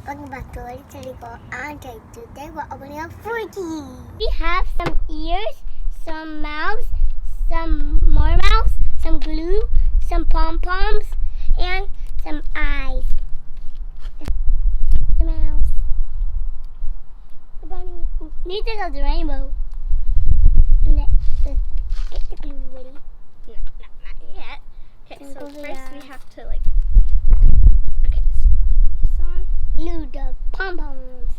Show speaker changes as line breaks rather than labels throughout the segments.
Welcome back to Little Go and today we're opening up Forky. We have some ears, some mouths, some more mouths, some glue, some pom-poms, and some eyes. The mouse. The bunny. These are the rainbow. Let's get the glue ready.
No, not yet. Okay, so first we have to okay, so put this on.
Glue the pom-poms.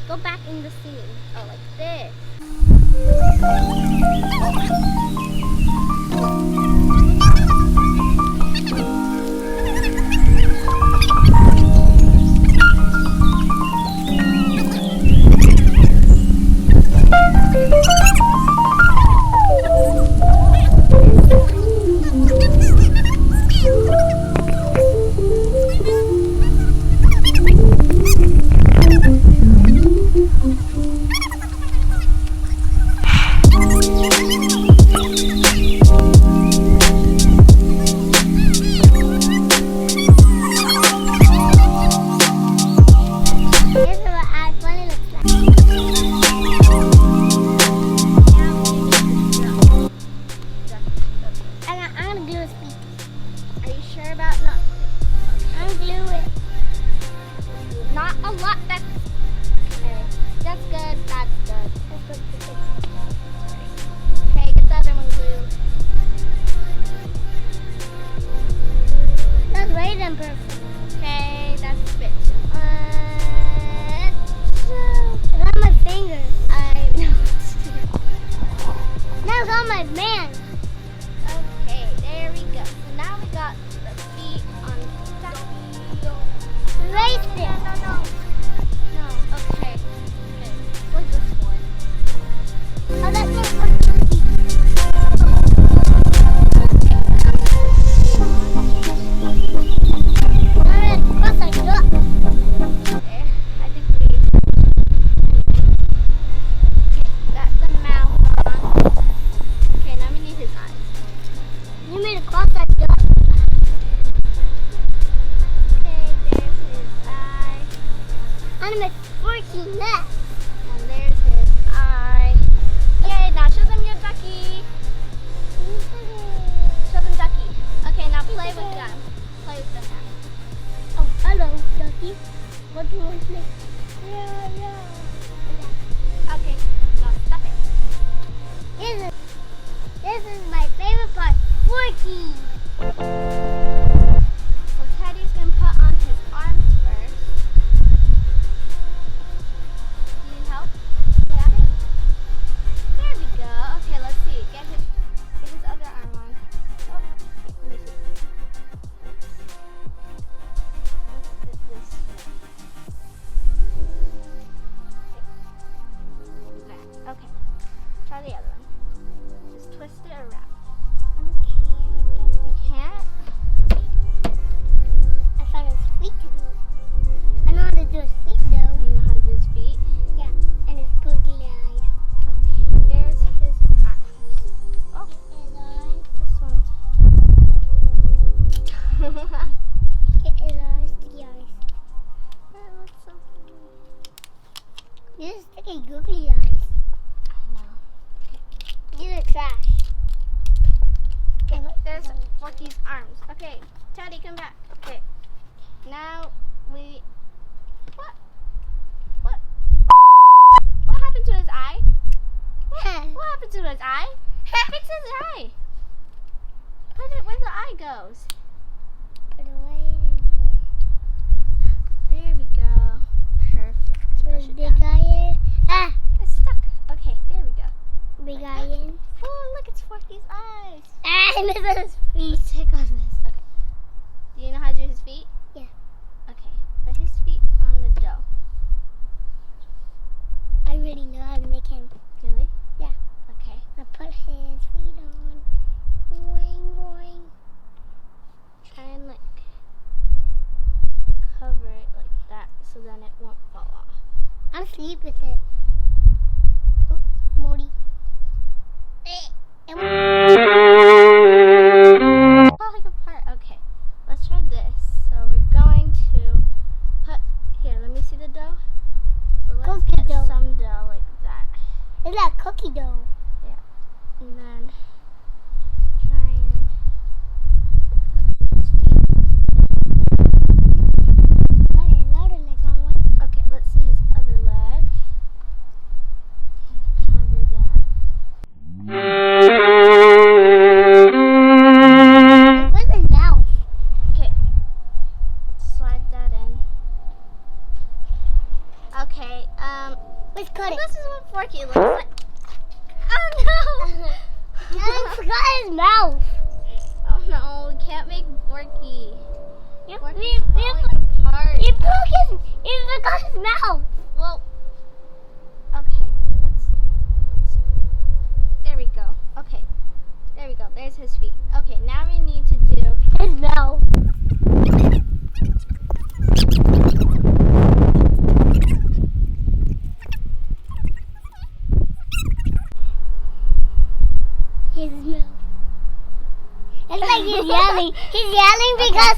Go back in the scene. Oh, like this.
A lot. That's okay. That's good. That's good. That's good.
Okay, get the other one glued.
That's right then, perfect.
Okay, that's a bit.
It's on my finger.
I know.
Now it's on my man.
Okay, there we go. So now we got the feet on Ducky.
Right there.
No, okay. Okay, what's this one?
Oh, that's my Forky. Alright, cross our duck.
Okay, I think we... Okay, got the mouth on. Okay, now we need his eyes.
You made a cross our duck.
Okay, there's his eye.
I'm a Forky next.
And there's his eye. Yay, now show them your ducky. Show them ducky. Okay, now play with them. Play with them now.
Oh, hello, ducky. What do you want to make? Yeah.
Okay, now stop it.
This is my favorite part, Forky.
So Teddy's gonna put on his arms first. Do you need help? Got it? There we go. Okay, let's see. Get his other arm on. Oh, okay, let me see. Let's put this way. Okay. Try the other one. Just twist it around. You can't?
I found his feet to do. I know how to do his feet though.
You know how to do his feet?
Yeah, and his googly eyes.
Okay, there's his arms. Oh,
His eyes.
this one's.
Get his eyes, sticky eyes.
That looks so cute.
These are sticky googly eyes.
I know.
These are trash.
Okay, there's Forky's arms. Okay, Teddy, come back. Okay, now we. What happened to his eye? What happened to his eye? Fix his eye. Put it where the eye goes.
Put it right in here.
There we go. Perfect.
Put
Push
a
it
big
down.
eye in. Ah!
It's stuck. Okay, there we go.
Big eye in.
Oh, look, it's Forky's eyes.
Ah, and this is his feet.
Let's take off this. Okay. Do you know how to do his feet?
Yeah.
so then it won't fall off.
I'm asleep with it. Oop, Morty.
Falling apart. Okay, let's try this. So we're going to put here. Let me see the dough. So let's
Cookie
get
dough.
some dough like that.
It's like cookie dough.
And then try and okay, let's see his other leg. Cover that.
Where's his mouth?
Okay, slide that in. Okay,
Let's cut it.
this is what Forky looks like. Oh no!
I forgot his mouth.
Oh no, we can't make Forky. Forky's
We
falling apart.
he forgot his mouth.
Well, okay, there we go. Okay, there we go. There's his feet. Okay, now we need to do
His mouth. His mouth. It's like he's yelling. He's yelling because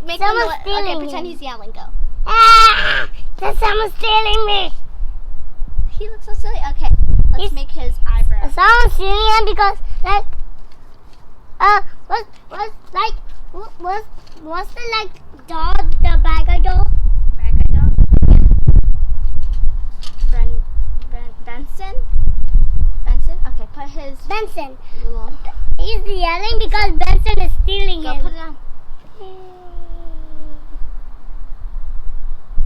make
someone's
him
stealing
okay,
him.
pretend he's yelling. Go.
Ah! That someone's stealing me.
He looks so silly. Okay, let's
He's-
make his eyebrow.
Someone's stealing him because what's the dog, the bagger dog?
Bagger dog. Benson. Benson. Okay, put his
Benson.
little.
He's yelling because Benson is stealing
Go
him.
put it on.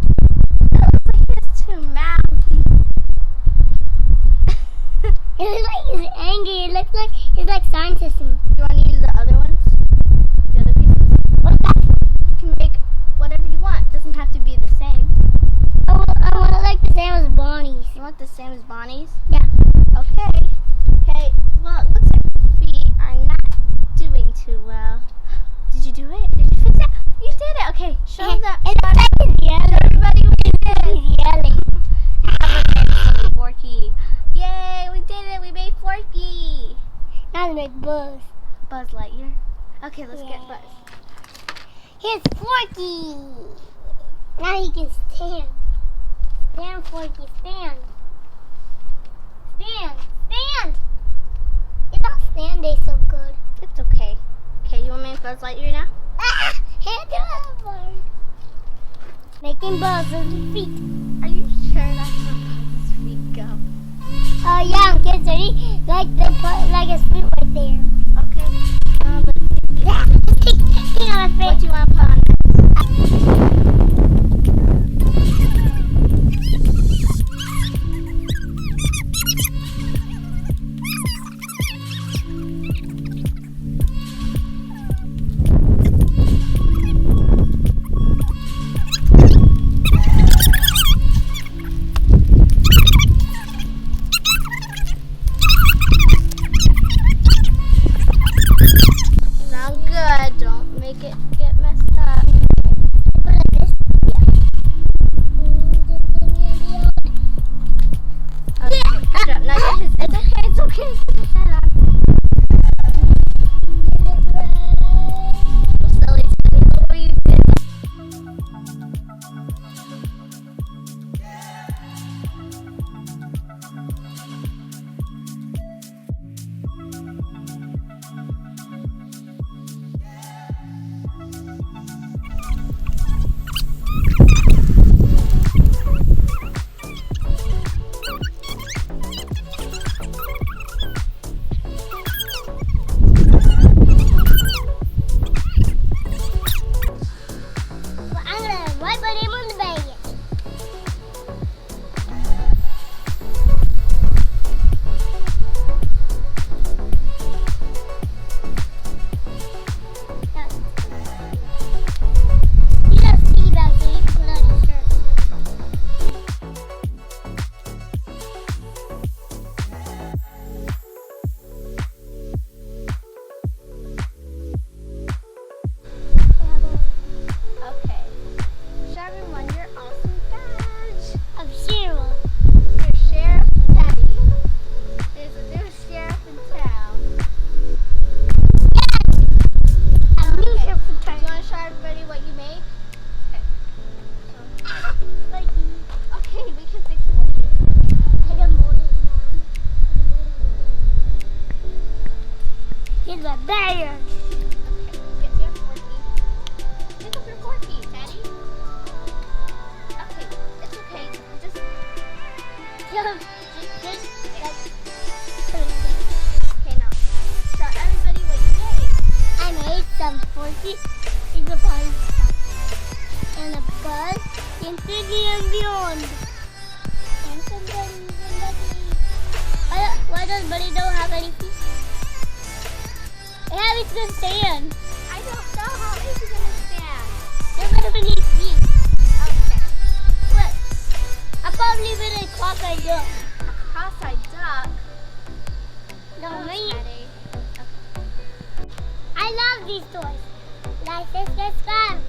He has two mouths.
It looks like he's angry. It looks like he's like scientisting.
You want to use the other ones? The other pieces?
What's that for?
You can make whatever you want. It doesn't have to be the same.
I want to like the same as Bonnie's.
You want the same as Bonnie's?
Yeah.
Okay. Okay. Well, it looks like feet are not doing too well. Did you do it? Did you fix it? You did it. Okay. Show that.
It looks like he's yelling.
Everybody, we did it.
He's yelling.
Forky. Yay, we did it. We made Forky.
Now let's make Buzz.
Buzz Lightyear. Okay, let's get
Yeah.
Buzz.
Here's Forky. Now he can stand. Stand, Forky, stand. Stand, stand. You don't stand there so good.
It's okay. Okay, you want me to Buzz Lightyear now?
Ah! Hand to Buzz. Making Buzz's feet.
Are you sure that's where Buzz's feet go?
Yeah, kids ready? Like they put like a sweet right there.
Okay.
Yeah, just take on my
What
face.
do you want to put on Sound good. Don't make it get messed Okay, now. So everybody, what you made?
I made some Forky Signified stuff. And a bus Infinity and Beyond. And somebody. Why does Buddy don't have any feet? Yeah, it's gonna stand.
I don't know how is he gonna stand.
They're gonna be feet.
Okay.
What? I probably been a cross-eyed duck.
Cross-eyed duck.
No, me.
Teddy.
I love these toys. Like, subscribe.